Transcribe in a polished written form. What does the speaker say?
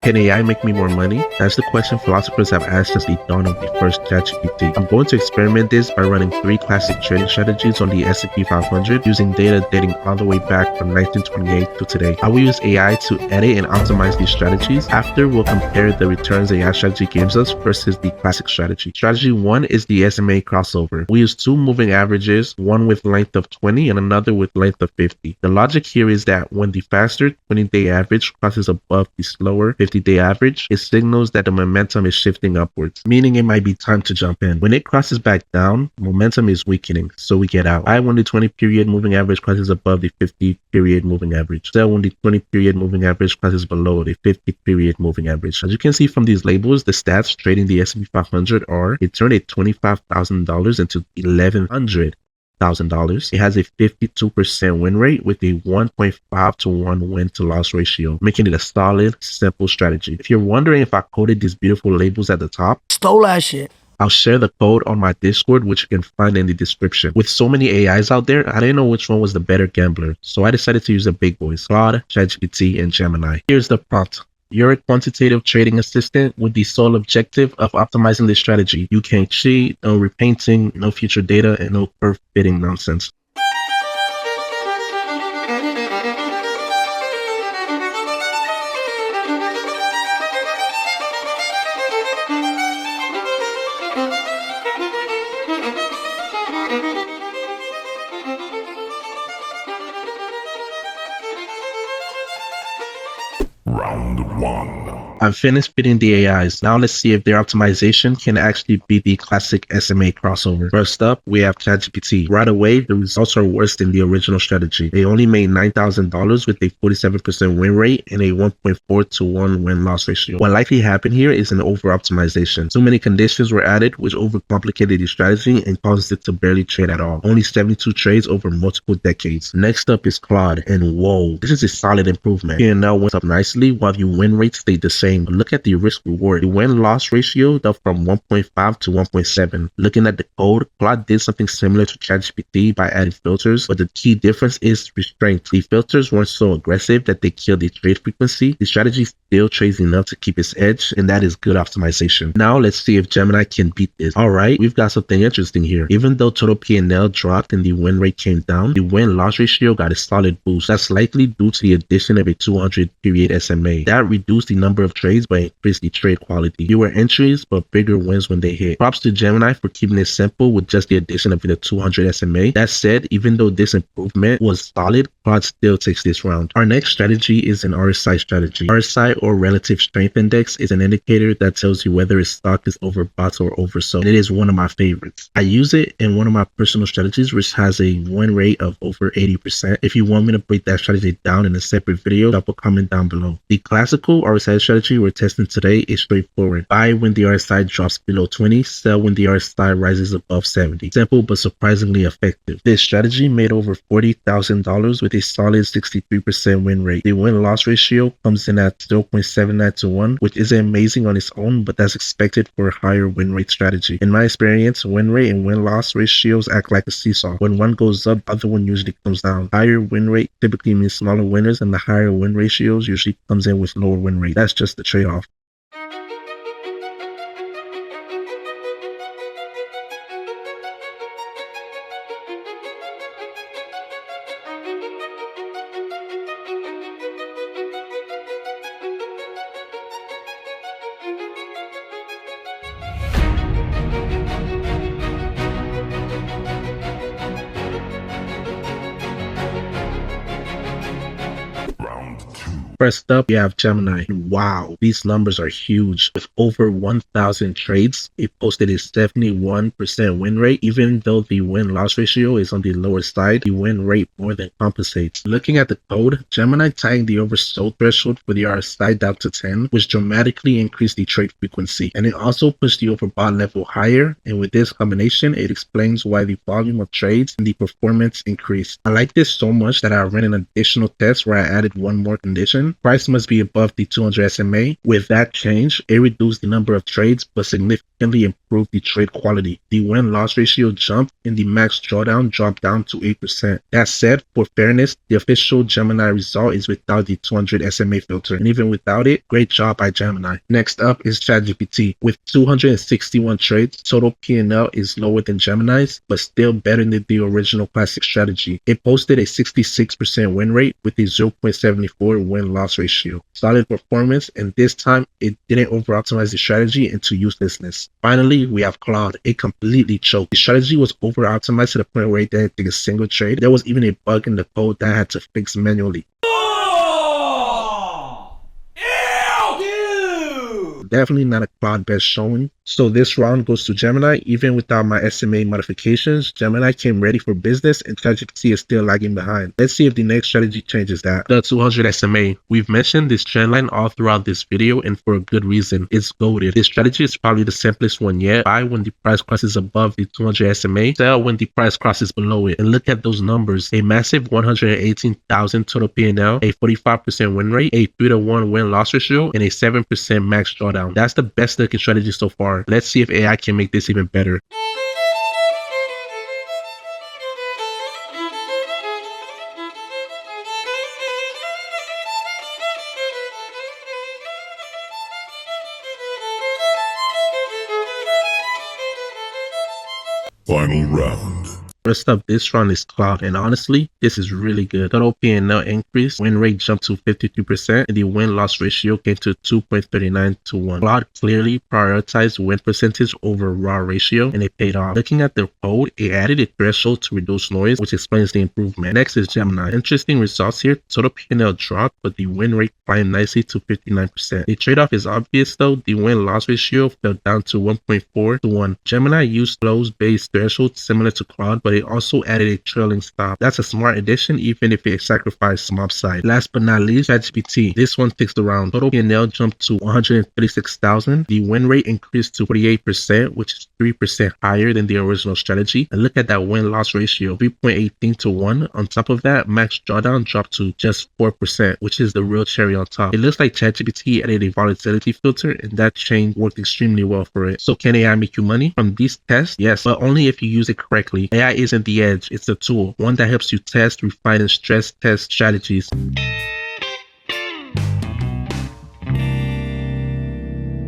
Can AI make me more money? That's the question philosophers have asked since the dawn of the first ChatGPT. I'm going to experiment this by running 3 classic trading strategies on the S&P 500 using data dating all the way back from 1928 to today. I will use AI to edit and optimize these strategies. After, we'll compare the returns AI strategy gives us versus the classic strategy. Strategy 1 is the SMA crossover. We use 2 moving averages, one with length of 20 and another with length of 50. The logic here is that when the faster 20-day average crosses above the slower 50-day average, it signals that the momentum is shifting upwards, meaning it might be time to jump in. When it crosses back down, momentum is weakening, so we get out. Buy when the 20-period moving average crosses above the 50-period moving average. Sell when the 20-period moving average crosses below the 50-period moving average. As you can see from these labels, the stats trading the S&P 500 are: it turned a $25,000 into $1,100,000. It has a 52% win rate with a 1.5 to 1 win to loss ratio, making it a solid, simple strategy. If you're wondering if I coded these beautiful labels at the top, stole that shit. I'll share the code on my Discord, which you can find in the description. With so many AIs out there, I didn't know which one was the better gambler, so I decided to use the big boys: Claude, ChatGPT, and Gemini. Here's the prompt. You're a quantitative trading assistant with the sole objective of optimizing this strategy. You can't cheat, no repainting, no future data, and no curve fitting nonsense. Round 1. I've finished fitting the AIs. Now let's see if their optimization can actually beat the classic SMA crossover. First up, we have ChatGPT. Right away, the results are worse than the original strategy. They only made $9,000 with a 47% win rate and a 1.4 to 1 win-loss ratio. What likely happened here is an over-optimization. Too many conditions were added, which overcomplicated the strategy and caused it to barely trade at all. Only 72 trades over multiple decades. Next up is Claude, and whoa, this is a solid improvement. P&L went up nicely while the win rate stayed the same. Look at the risk reward. The win-loss ratio up from 1.5 to 1.7. Looking at the code, Claude did something similar to ChatGPT by adding filters, but the key difference is restraint. The filters weren't so aggressive that they killed the trade frequency. The strategy still trades enough to keep its edge, and that is good optimization. Now let's see if Gemini can beat this. Alright, we've got something interesting here. Even though total P&L dropped and the win rate came down, the win-loss ratio got a solid boost. That's likely due to the addition of a 200-period SMA. That reduced the number of trades but increased the trade quality. Fewer entries but bigger wins when they hit. Props to Gemini for keeping it simple with just the addition of the 200 SMA. That said, even though this improvement was solid, Claude still takes this round. Our next strategy is an RSI strategy. RSI, or Relative Strength Index, is an indicator that tells you whether a stock is overbought or oversold. It is one of my favorites. I use it in one of my personal strategies, which has a win rate of over 80%. If you want me to break that strategy down in a separate video, drop a comment down below. The classical RSI strategy we're testing today is straightforward. Buy when the RSI drops below 20, sell when the RSI rises above 70. Simple but surprisingly effective. This strategy made over $40,000 with a solid 63% win rate. The win-loss ratio comes in at 0.79 to 1, which isn't amazing on its own, but that's expected for a higher win rate strategy. In my experience, win rate and win-loss ratios act like a seesaw. When one goes up, the other one usually comes down. Higher win rate typically means smaller winners, and the higher win ratios usually comes in with lower win rate. That's just the trade-off. First up, we have Gemini. Wow, these numbers are huge. With over 1,000 trades, it posted a 71% win rate. Even though the win-loss ratio is on the lower side, the win rate more than compensates. Looking at the code, Gemini tying the oversold threshold for the RSI down to 10, which dramatically increased the trade frequency. And it also pushed the overbought level higher. And with this combination, it explains why the volume of trades and the performance increased. I like this so much that I ran an additional test where I added one more condition. Price must be above the 200 SMA. With that change, it reduced the number of trades but significantly significantly improved the trade quality. The win-loss ratio jumped and the max drawdown dropped down to 8%. That said, for fairness, the official Gemini result is without the 200 SMA filter, and even without it, great job by Gemini. Next up is ChatGPT. With 261 trades, total P&L is lower than Gemini's, but still better than the original classic strategy. It posted a 66% win rate with a 0.74 win-loss ratio. Solid performance, and this time it didn't over-optimize the strategy into uselessness. Finally, we have Claude. It completely choked. The strategy was over-optimized to the point where it didn't take a single trade. There was even a bug in the code that I had to fix manually. Definitely not a Claude best showing. So this round goes to Gemini. Even without my SMA modifications, Gemini came ready for business and ChatGPT is still lagging behind. Let's see if the next strategy changes that. The 200 SMA. We've mentioned this trend line all throughout this video and for a good reason. It's goated. This strategy is probably the simplest one yet. Buy when the price crosses above the 200 SMA, sell when the price crosses below it. And look at those numbers. A massive 118,000 total P&L, a 45% win rate, a 3-to-1 win-loss ratio, and a 7% max drawdown. That's the best looking strategy so far. Let's see if AI can make this even better. Final round. First up this round is Claude, and honestly, this is really good. Total P&L increase, win rate jumped to 53%, and the win-loss ratio came to 2.39 to 1. Claude clearly prioritized win percentage over raw ratio, and it paid off. Looking at the code, it added a threshold to reduce noise, which explains the improvement. Next is Gemini. Interesting results here. Total P&L dropped, but the win rate climbed nicely to 59%. The trade-off is obvious though. The win-loss ratio fell down to 1.4 to 1. Gemini used close-based thresholds similar to Claude, but it also added a trailing stop. That's a smart addition even if it sacrificed some upside. Last but not least, ChatGPT. This one takes the round. Total P&L jumped to 136,000. The win rate increased to 48%, which is 3% higher than the original strategy. And look at that win-loss ratio, 3.18 to 1. On top of that, max drawdown dropped to just 4%, which is the real cherry on top. It looks like ChatGPT added a volatility filter, and that change worked extremely well for it. So can AI make you money from these tests? Yes, but only if you use it correctly. AI isn't the edge, it's a tool, one that helps you test, refine, and stress test strategies.